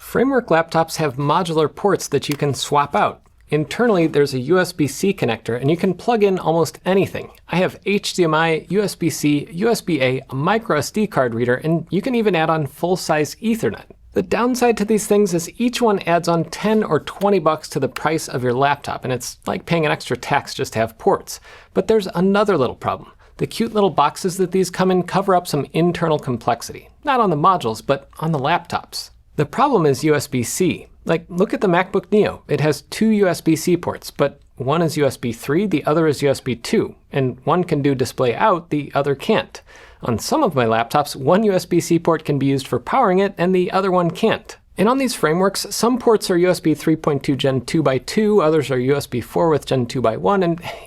Framework laptops have modular ports that you can swap out. Internally, there's a USB-C connector, and you can plug in almost anything. I have HDMI, USB-C, USB-A, a micro SD card reader, and you can even add on full-size Ethernet. The downside to these things is each one adds on 10 or 20 bucks to the price of your laptop, and it's like paying an extra tax just to have ports. But there's another little problem. The cute little boxes that these come in cover up some internal complexity. Not on the modules, but on the laptops. The problem is USB-C. Like, look at the MacBook Neo. It has two USB-C ports, but one is USB 3, the other is USB 2, and one can do display out, the other can't. On some of my laptops, one USB-C port can be used for powering it, and the other one can't. And on these frameworks, some ports are USB 3.2 Gen 2x2, others are USB 4 with Gen 2x1,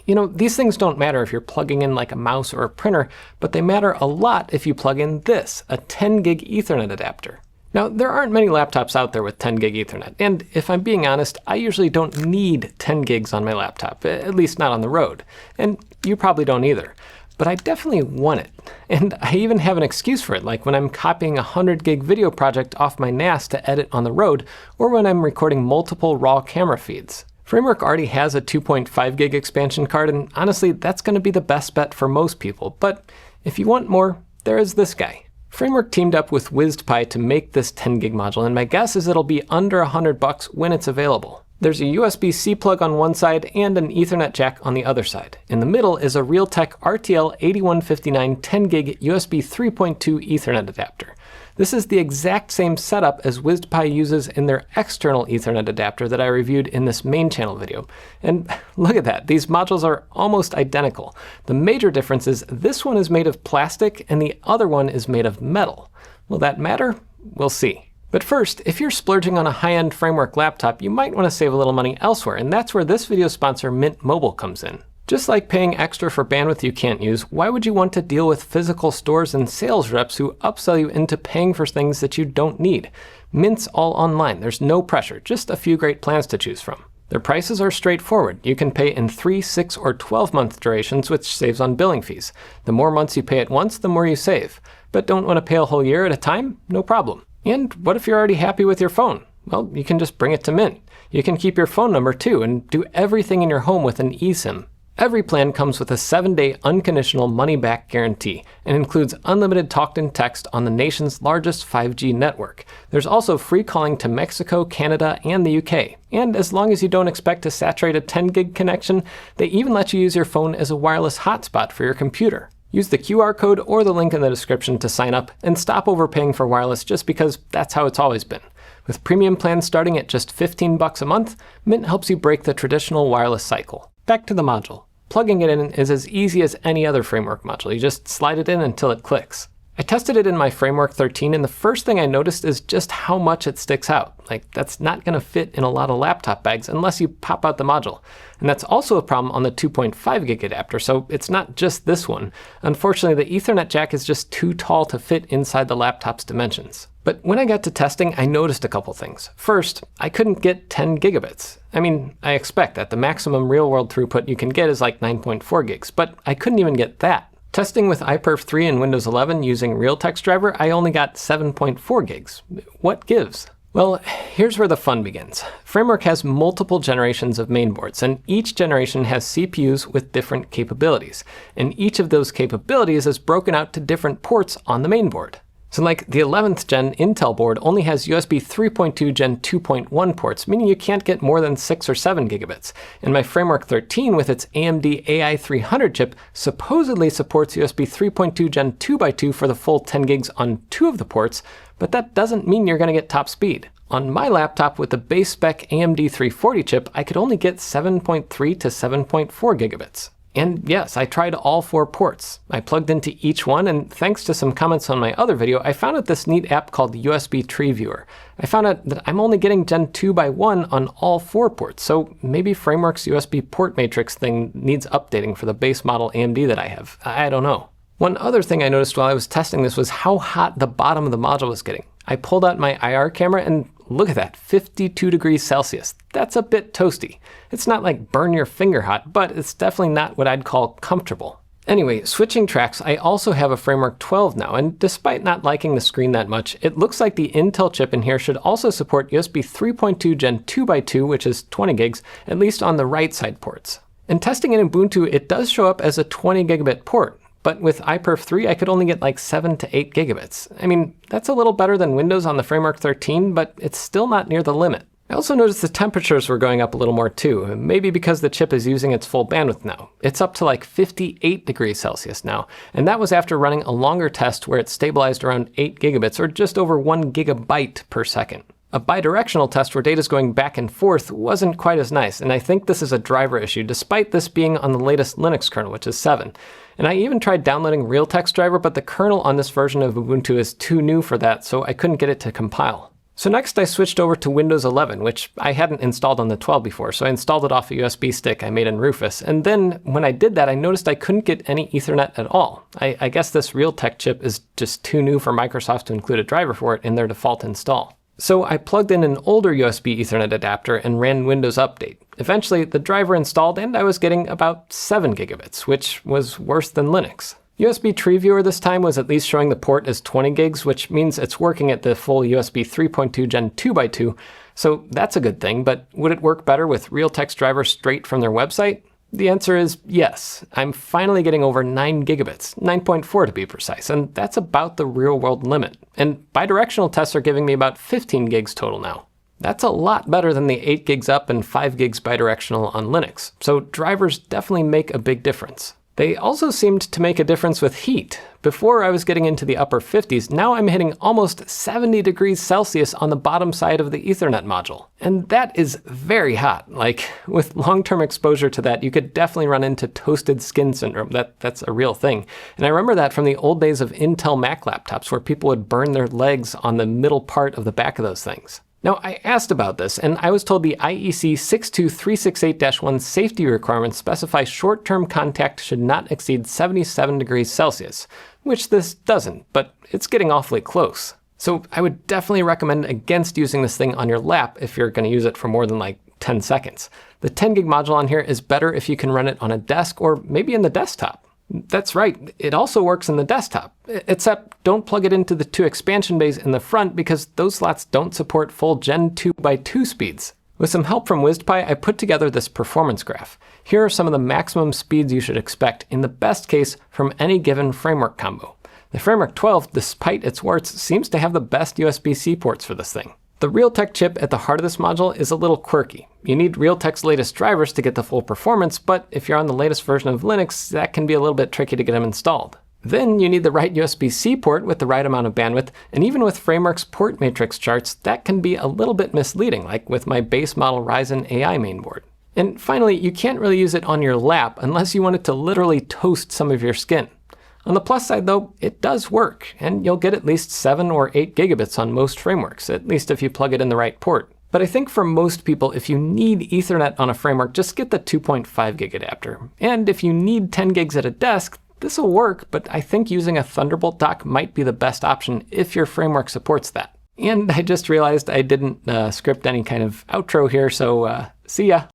and these things don't matter if you're plugging in like a mouse or a printer, but they matter a lot if you plug in this, a 10 gig Ethernet adapter. Now, there aren't many laptops out there with 10 gig Ethernet, and if I'm being honest, I usually don't need 10 gigs on my laptop, at least not on the road. And you probably don't either. But I definitely want it. And I even have an excuse for it, like when I'm copying a 100 gig video project off my NAS to edit on the road, or when I'm recording multiple raw camera feeds. Framework already has a 2.5 gig expansion card, and honestly, that's going to be the best bet for most people. But if you want more, there is this guy. Framework teamed up with WizPi to make this 10 gig module, and my guess is it'll be under $100 when it's available. There's a USB-C plug on one side and an Ethernet jack on the other side. In the middle is a Realtek RTL8159 10 gig USB 3.2 Ethernet adapter. This is the exact same setup as WizPi uses in their external Ethernet adapter that I reviewed in this main channel video. And look at that, these modules are almost identical. The major difference is this one is made of plastic and the other one is made of metal. Will that matter? We'll see. But first, if you're splurging on a high-end Framework laptop, you might want to save a little money elsewhere, and that's where this video sponsor Mint Mobile comes in. Just like paying extra for bandwidth you can't use, why would you want to deal with physical stores and sales reps who upsell you into paying for things that you don't need? Mint's all online. There's no pressure, just a few great plans to choose from. Their prices are straightforward. You can pay in 3, 6, or 12-month durations, which saves on billing fees. The more months you pay at once, the more you save. But don't want to pay a whole year at a time? No problem. And what if you're already happy with your phone? Well, you can just bring it to Mint. You can keep your phone number too and do everything in your home with an eSIM. Every plan comes with a 7-day unconditional money-back guarantee and includes unlimited talk and text on the nation's largest 5G network. There's also free calling to Mexico, Canada, and the UK. And as long as you don't expect to saturate a 10 gig connection, they even let you use your phone as a wireless hotspot for your computer. Use the QR code or the link in the description to sign up and stop overpaying for wireless just because that's how it's always been. With premium plans starting at just $15 a month, Mint helps you break the traditional wireless cycle. Back to the module. Plugging it in is as easy as any other Framework module. You just slide it in until it clicks. I tested it in my Framework 13, and the first thing I noticed is just how much it sticks out. Like, that's not going to fit in a lot of laptop bags unless you pop out the module. And that's also a problem on the 2.5 gig adapter, so it's not just this one. Unfortunately, the Ethernet jack is just too tall to fit inside the laptop's dimensions. But when I got to testing, I noticed a couple things. First, I couldn't get 10 gigabits. I mean, I expect that the maximum real-world throughput you can get is like 9.4 gigs, but I couldn't even get that. Testing with iPerf 3 and Windows 11 using Realtek's driver, I only got 7.4 gigs. What gives? Well, here's where the fun begins. Framework has multiple generations of mainboards, and each generation has CPUs with different capabilities. And each of those capabilities is broken out to different ports on the mainboard. So like the 11th gen Intel board only has USB 3.2 Gen 2.1 ports, meaning you can't get more than 6 or 7 gigabits. And my Framework 13 with its AMD AI300 chip supposedly supports USB 3.2 Gen 2x2 for the full 10 gigs on 2 of the ports, but that doesn't mean you're going to get top speed. On my laptop with the base spec AMD 340 chip, I could only get 7.3 to 7.4 gigabits. And yes, I tried all 4 ports. I plugged into each one, and thanks to some comments on my other video, I found out this neat app called USB Tree Viewer. I found out that I'm only getting Gen 2x1 on all 4 ports, so maybe Framework's USB port matrix thing needs updating for the base model AMD that I have. I don't know. One other thing I noticed while I was testing this was how hot the bottom of the module was getting. I pulled out my IR camera and look at that, 52 degrees Celsius. That's a bit toasty. It's not like burn your finger hot, but it's definitely not what I'd call comfortable. Anyway, switching tracks, I also have a Framework 12 now, and despite not liking the screen that much, it looks like the Intel chip in here should also support USB 3.2 Gen 2x2, which is 20 gigs, at least on the right side ports. And testing in Ubuntu, it does show up as a 20 gigabit port, but with iPerf 3, I could only get like 7 to 8 gigabits. I mean, that's a little better than Windows on the Framework 13, but it's still not near the limit. I also noticed the temperatures were going up a little more too, maybe because the chip is using its full bandwidth now. It's up to like 58 degrees Celsius now, and that was after running a longer test where it stabilized around 8 gigabits, or just over 1 gigabyte per second. A bidirectional test where data is going back and forth wasn't quite as nice, and I think this is a driver issue, despite this being on the latest Linux kernel, which is 7. And I even tried downloading Realtek's driver, but the kernel on this version of Ubuntu is too new for that, so I couldn't get it to compile. So next I switched over to Windows 11, which I hadn't installed on the 12 before, so I installed it off a USB stick I made in Rufus. And then when I did that, I noticed I couldn't get any Ethernet at all. I guess this Realtek chip is just too new for Microsoft to include a driver for it in their default install. So I plugged in an older USB Ethernet adapter and ran Windows Update. Eventually, the driver installed and I was getting about 7 gigabits, which was worse than Linux. USB Tree Viewer this time was at least showing the port as 20 gigs, which means it's working at the full USB 3.2 Gen 2x2, so that's a good thing, but would it work better with Realtek's driver straight from their website? The answer is yes. I'm finally getting over 9 gigabits, 9.4 to be precise, and that's about the real-world limit. And bidirectional tests are giving me about 15 gigs total now. That's a lot better than the 8 gigs up and 5 gigs bidirectional on Linux, so drivers definitely make a big difference. They also seemed to make a difference with heat. Before I was getting into the upper 50s, now I'm hitting almost 70 degrees Celsius on the bottom side of the Ethernet module. And that is very hot. Like, with long-term exposure to that, you could definitely run into toasted skin syndrome. That's a real thing. And I remember that from the old days of Intel Mac laptops where people would burn their legs on the middle part of the back of those things. Now, I asked about this, and I was told the IEC 62368-1 safety requirements specify short-term contact should not exceed 77 degrees Celsius, which this doesn't, but it's getting awfully close. So I would definitely recommend against using this thing on your lap if you're going to use it for more than like 10 seconds. The 10 gig module on here is better if you can run it on a desk or maybe in the desktop. That's right, it also works in the desktop, except don't plug it into the 2 expansion bays in the front because those slots don't support full Gen 2x2 speeds. With some help from WizPy, I put together this performance graph. Here are some of the maximum speeds you should expect, in the best case, from any given framework combo. The Framework 12, despite its warts, seems to have the best USB-C ports for this thing. The Realtek chip at the heart of this module is a little quirky. You need Realtek's latest drivers to get the full performance, but if you're on the latest version of Linux, that can be a little bit tricky to get them installed. Then you need the right USB-C port with the right amount of bandwidth, and even with Framework's port matrix charts, that can be a little bit misleading, like with my base model Ryzen AI mainboard. And finally, you can't really use it on your lap unless you want it to literally toast some of your skin. On the plus side though, it does work, and you'll get at least 7 or 8 gigabits on most frameworks, at least if you plug it in the right port. But I think for most people, if you need Ethernet on a framework, just get the 2.5 gig adapter. And if you need 10 gigs at a desk, this will work, but I think using a Thunderbolt dock might be the best option if your framework supports that. And I just realized I didn't script any kind of outro here, so see ya!